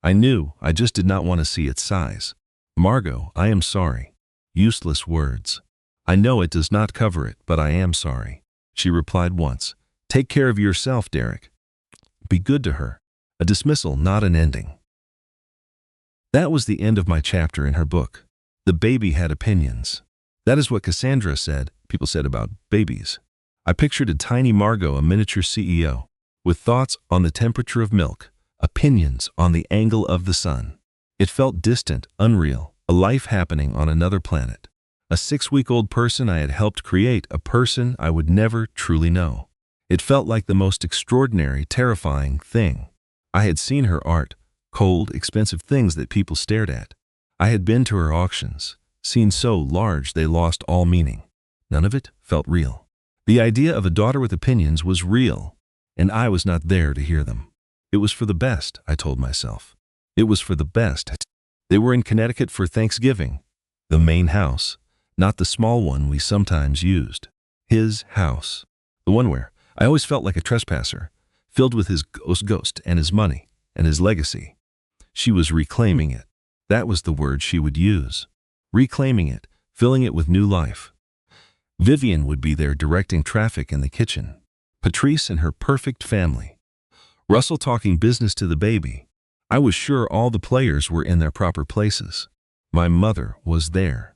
I knew, I just did not want to see its size. Margot, I am sorry. Useless words. I know it does not cover it, but I am sorry. She replied once. Take care of yourself, Derek. Be good to her. A dismissal, not an ending. That was the end of my chapter in her book. The baby had opinions. That is what Cassandra said, people said about babies. I pictured a tiny Margot, a miniature CEO, with thoughts on the temperature of milk, opinions on the angle of the sun. It felt distant, unreal, a life happening on another planet. A 6-week-old person I had helped create, a person I would never truly know. It felt like the most extraordinary, terrifying thing. I had seen her art, cold, expensive things that people stared at. I had been to her auctions, seen so large they lost all meaning. None of it felt real. The idea of a daughter with opinions was real, and I was not there to hear them. It was for the best, I told myself. It was for the best. They were in Connecticut for Thanksgiving. The main house, not the small one we sometimes used. His house. The one where I always felt like a trespasser, filled with his ghost and his money and his legacy. She was reclaiming it. That was the word she would use. Reclaiming it, filling it with new life. Vivian would be there directing traffic in the kitchen. Patrice and her perfect family. Russell talking business to the baby. I was sure all the players were in their proper places. My mother was there.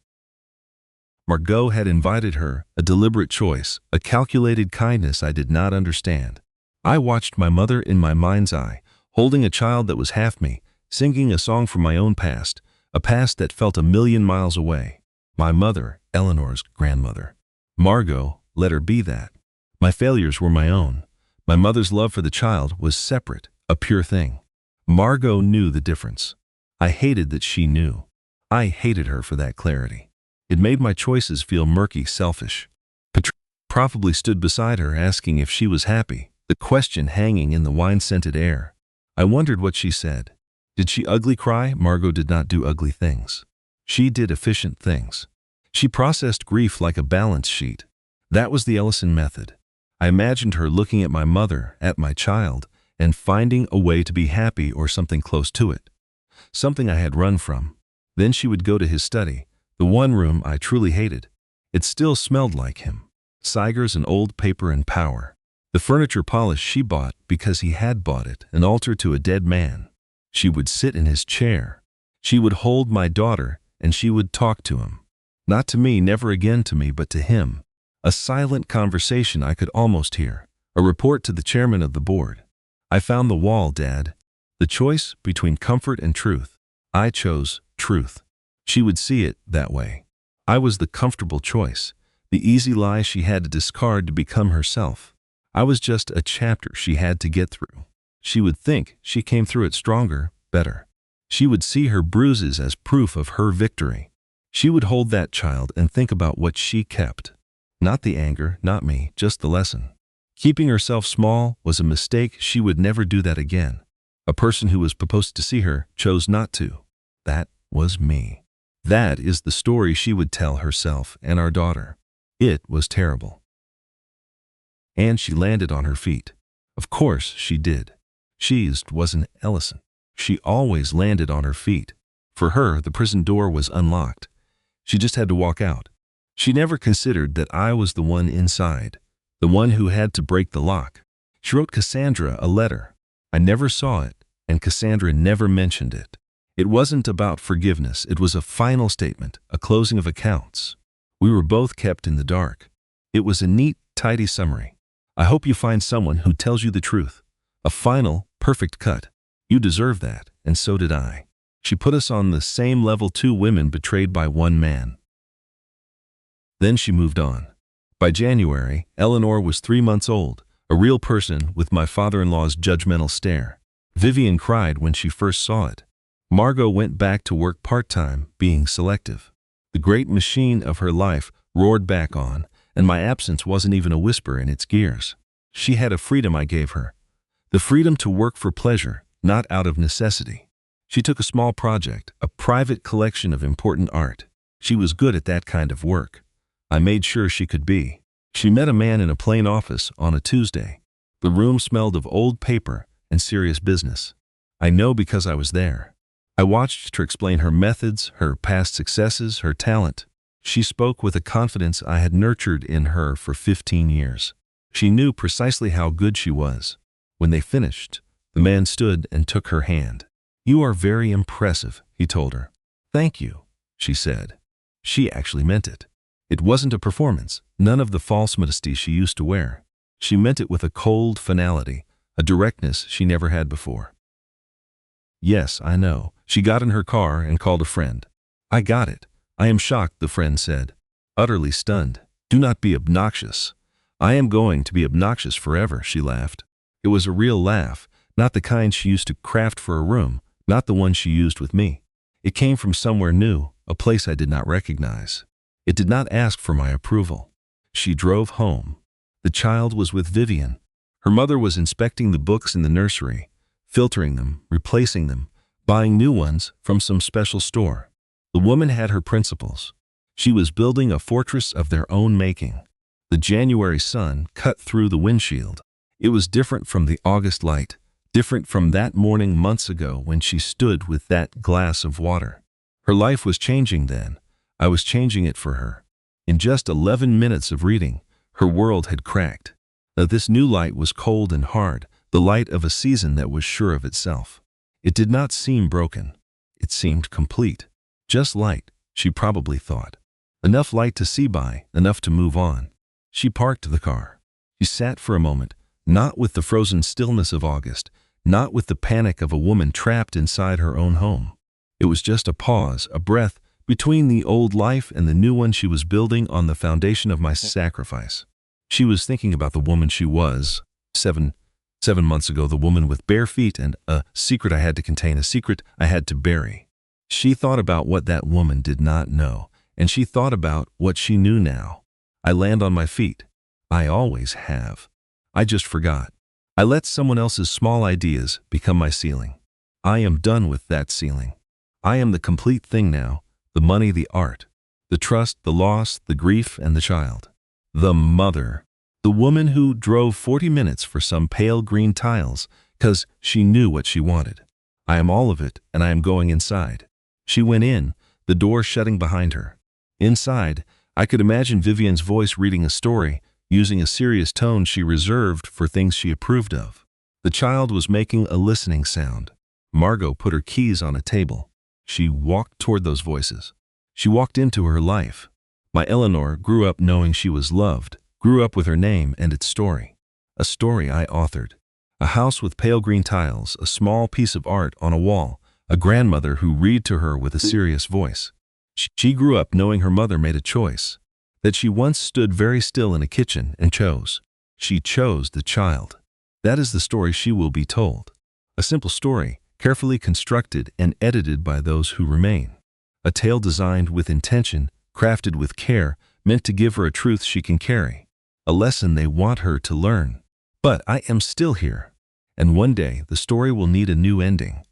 Margot had invited her, a deliberate choice, a calculated kindness I did not understand. I watched my mother in my mind's eye, holding a child that was half me, singing a song from my own past, a past that felt 1,000,000 miles away. My mother, Eleanor's grandmother. Margot, let her be that. My failures were my own. My mother's love for the child was separate, a pure thing. Margot knew the difference. I hated that she knew. I hated her for that clarity. It made my choices feel murky, selfish. Patrice probably stood beside her asking if she was happy, the question hanging in the wine-scented air. I wondered what she said. Did she ugly cry? Margot did not do ugly things. She did efficient things. She processed grief like a balance sheet. That was the Ellison method. I imagined her looking at my mother, at my child, and finding a way to be happy or something close to it. Something I had run from. Then she would go to his study, the one room I truly hated. It still smelled like him. Cigars and old paper and power. The furniture polish she bought because he had bought it, an altar to a dead man. She would sit in his chair. She would hold my daughter, and she would talk to him. Not to me, never again to me, but to him. A silent conversation I could almost hear. A report to the chairman of the board. I found the wall, Dad. The choice between comfort and truth. I chose truth. She would see it that way. I was the comfortable choice, the easy lie she had to discard to become herself. I was just a chapter she had to get through. She would think she came through it stronger, better. She would see her bruises as proof of her victory. She would hold that child and think about what she kept. Not the anger, not me, just the lesson. Keeping herself small was a mistake. She would never do that again. A person who was supposed to see her chose not to. That was me. That is the story she would tell herself and our daughter. It was terrible. And she landed on her feet. Of course she did. She wasn't Ellison. She always landed on her feet. For her, the prison door was unlocked. She just had to walk out. She never considered that I was the one inside, the one who had to break the lock. She wrote Cassandra a letter. I never saw it, and Cassandra never mentioned it. It wasn't about forgiveness. It was a final statement, a closing of accounts. We were both kept in the dark. It was a neat, tidy summary. I hope you find someone who tells you the truth. A final, perfect cut. You deserve that, and so did I. She put us on the same level, two women betrayed by one man. Then she moved on. By January, Eleanor was 3 months old, a real person with my father-in-law's judgmental stare. Vivian cried when she first saw it. Margot went back to work part-time, being selective. The great machine of her life roared back on, and my absence wasn't even a whisper in its gears. She had a freedom I gave her. The freedom to work for pleasure, not out of necessity. She took a small project, a private collection of important art. She was good at that kind of work. I made sure she could be. She met a man in a plain office on a Tuesday. The room smelled of old paper and serious business. I know because I was there. I watched her explain her methods, her past successes, her talent. She spoke with a confidence I had nurtured in her for 15 years. She knew precisely how good she was. When they finished, the man stood and took her hand. "You are very impressive," he told her. "Thank you," she said. She actually meant it. It wasn't a performance, none of the false modesty she used to wear. She meant it with a cold finality, a directness she never had before. "Yes, I know." She got in her car and called a friend. "I got it. I am shocked," the friend said, utterly stunned. "Do not be obnoxious." "I am going to be obnoxious forever," she laughed. It was a real laugh, not the kind she used to craft for a room, not the one she used with me. It came from somewhere new, a place I did not recognize. It did not ask for my approval. She drove home. The child was with Vivian. Her mother was inspecting the books in the nursery, filtering them, replacing them, buying new ones from some special store. The woman had her principles. She was building a fortress of their own making. The January sun cut through the windshield. It was different from the August light, different from that morning months ago when she stood with that glass of water. Her life was changing then. I was changing it for her. In just 11 minutes of reading, her world had cracked. Now this new light was cold and hard, the light of a season that was sure of itself. It did not seem broken. It seemed complete. Just light, she probably thought. Enough light to see by, enough to move on. She parked the car. She sat for a moment, not with the frozen stillness of August, not with the panic of a woman trapped inside her own home. It was just a pause, a breath, between the old life and the new one she was building on the foundation of my sacrifice. She was thinking about the woman she was, seven months ago, the woman with bare feet and a secret I had to contain, a secret I had to bury. She thought about what that woman did not know, and she thought about what she knew now. I land on my feet. I always have. I just forgot. I let someone else's small ideas become my ceiling. I am done with that ceiling. I am the complete thing now. The money, the art, the trust, the loss, the grief, and the child. The mother. The woman who drove 40 minutes for some pale green tiles because she knew what she wanted. I am all of it, and I am going inside. She went in, the door shutting behind her. Inside, I could imagine Vivian's voice reading a story, using a serious tone she reserved for things she approved of. The child was making a listening sound. Margot put her keys on a table. She walked toward those voices. She walked into her life. My Eleanor grew up knowing she was loved, grew up with her name and its story. A story I authored. A house with pale green tiles, a small piece of art on a wall, a grandmother who read to her with a serious voice. She grew up knowing her mother made a choice, that she once stood very still in a kitchen and chose. She chose the child. That is the story she will be told. A simple story, carefully constructed and edited by those who remain. A tale designed with intention, crafted with care, meant to give her a truth she can carry, a lesson they want her to learn. But I am still here, and one day the story will need a new ending.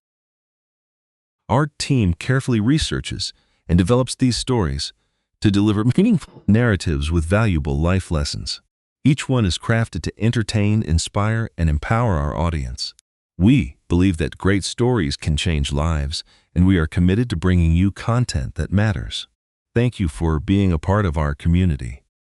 Our team carefully researches and develops these stories to deliver meaningful narratives with valuable life lessons. Each one is crafted to entertain, inspire, and empower our audience. We believe that great stories can change lives, and we are committed to bringing you content that matters. Thank you for being a part of our community.